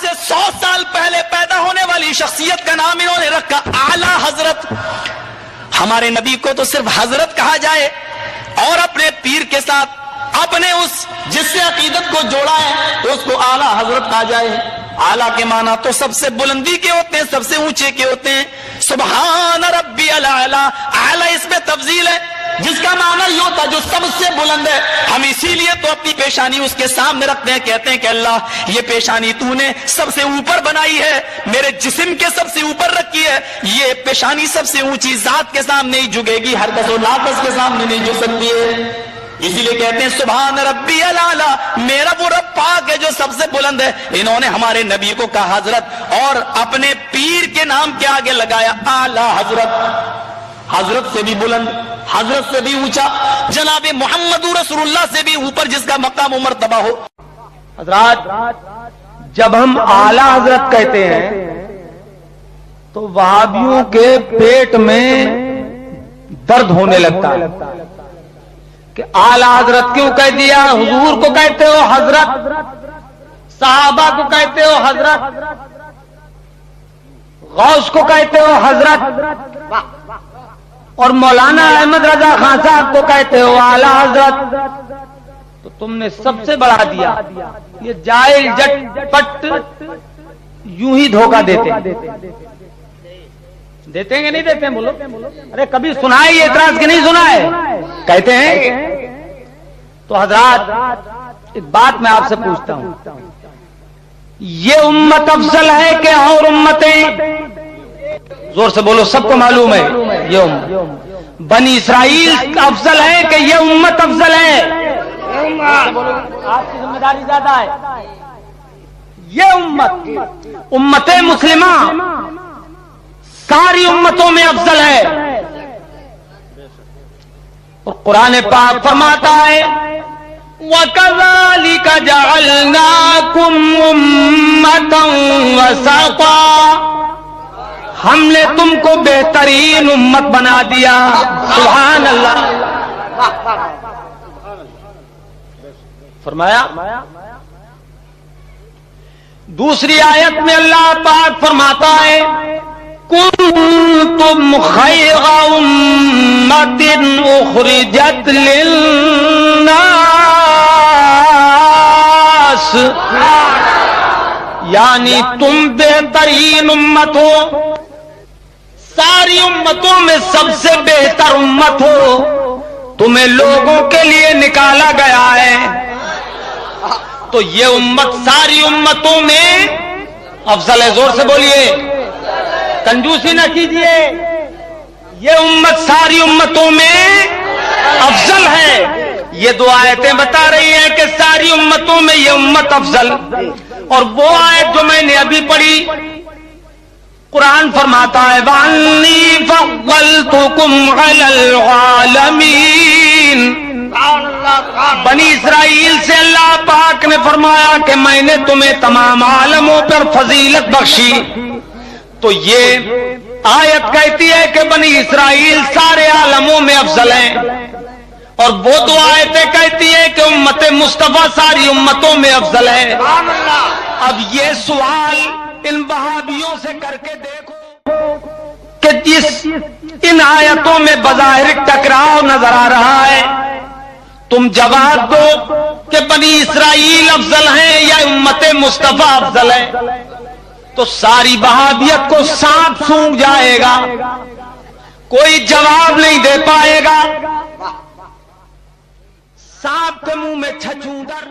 سے 100 سال پہلے پیدا ہونے والی شخصیت کا نام انہوں نے رکھا اعلی حضرت. ہمارے نبی کو تو صرف حضرت کہا جائے اور اپنے پیر کے ساتھ اپنے اس جس سے عقیدت کو جوڑا ہے تو اس کو اعلی حضرت کہا جائے. اعلیٰ کے معنی تو سب سے بلندی کے ہوتے ہیں, سب سے اونچے کے ہوتے ہیں. سبحان ربی الاعلیٰ, اعلیٰ اس میں تفضیل ہے جس کا معنی یہ ہوتا ہے جو سب سے بلند ہے. ہم اسی لیے تو اپنی پیشانی اس کے سامنے رکھتے ہیں, کہتے ہیں کہ اللہ یہ پیشانی تو نے سب سے اوپر بنائی ہے, میرے جسم کے سب سے اوپر رکھی ہے. یہ پیشانی سب سے اونچی ذات کے سامنے ہی جھکے گی, ہر کس و لاکس کے سامنے نہیں جھک سکتی ہے. اسی لیے کہتے ہیں سبحان ربی الاعلیٰ, میرا وہ رب پاک ہے جو سب سے بلند ہے. انہوں نے ہمارے نبی کو کہا حضرت اور اپنے پیر کے نام کے آگے لگایا اعلیٰ حضرت. حضرت سے بھی بلند, حضرت سے بھی اونچا, جناب محمد رسول اللہ سے بھی اوپر جس کا مقام و مرتبہ ہو. حضرات جب ہم اعلیٰ حضرت کہتے ہیں تو وہابیوں کے پیٹ میں درد ہونے لگتا ہے کہ اعلیٰ حضرت کیوں کہہ دیا؟ حضور کو کہتے ہو حضرت, صحابہ کو کہتے ہو حضرت, غوث کو کہتے ہو حضرت, اور مولانا احمد رضا خان صاحب کو کہتے ہو اعلیٰ حضرت. تو تم نے سب سے بڑھا دیا. یہ جاہل جٹ پٹ یوں ہی دھوکہ دیتے ہیں کہ نہیں دیتے ہیں؟ بولو. ارے کبھی سنا ہے یہ اعتراض کہ نہیں سنا ہے؟ کہتے ہیں. تو حضرات ایک بات میں آپ سے پوچھتا ہوں, یہ امت افضل ہے کہ اور امتیں؟ زور سے بولو, سب کو معلوم ہے یہ امت بنی اسرائیل افضل ہے کہ یہ امت افضل ہے؟ آپ کی ذمہ داری زیادہ ہے. یہ امت مسلمہ ساری امتوں میں افضل ہے. اور قرآن پاک فرماتا ہے وَكَذَلِكَ جَعَلْنَاكُمْ أُمَّةً وَسَطًا, ہم نے تم کو بہترین امت بنا دیا. سبحان اللہ. فرمایا. دوسری آیت میں اللہ پاک فرماتا ہے کنتم خیر امت اخرجت للناس, یعنی تم بہترین امت ہو, ساری امتوں میں سب سے بہتر امت ہو, تمہیں لوگوں کے لیے نکالا گیا ہے. تو یہ امت ساری امتوں میں افضل ہے. زور سے بولیے, کنجوسی نہ کیجیے. یہ امت ساری امتوں میں افضل ہے. یہ دو آیتیں بتا رہی ہیں کہ ساری امتوں میں یہ امت افضل. اور وہ آیت جو میں نے ابھی پڑھی, قرآن فرماتا ہے وَأَنِّي فَضَّلْتُكُمْ عَلَى الْعَالَمِينَ. بنی اسرائیل سے اللہ پاک نے فرمایا کہ میں نے تمہیں تمام عالموں پر فضیلت بخشی. تو یہ آیت کہتی ہے کہ بنی اسرائیل سارے عالموں میں افضل ہیں, اور وہ دو آیتیں کہتی ہیں کہ امت مصطفیٰ ساری امتوں میں افضل ہے. اب یہ سوال ان وہابیوں سے کر کے دیکھو کہ ان آیتوں میں بظاہر ٹکراؤ نظر آ رہا ہے. تم جواب دو کہ بنی اسرائیل افضل ہیں یا امت مصطفیٰ افضل ہے. تو ساری وہابیت کو سانپ سونگھ جائے گا, کوئی جواب نہیں دے پائے گا. سانپ کے منہ میں چھچھوندر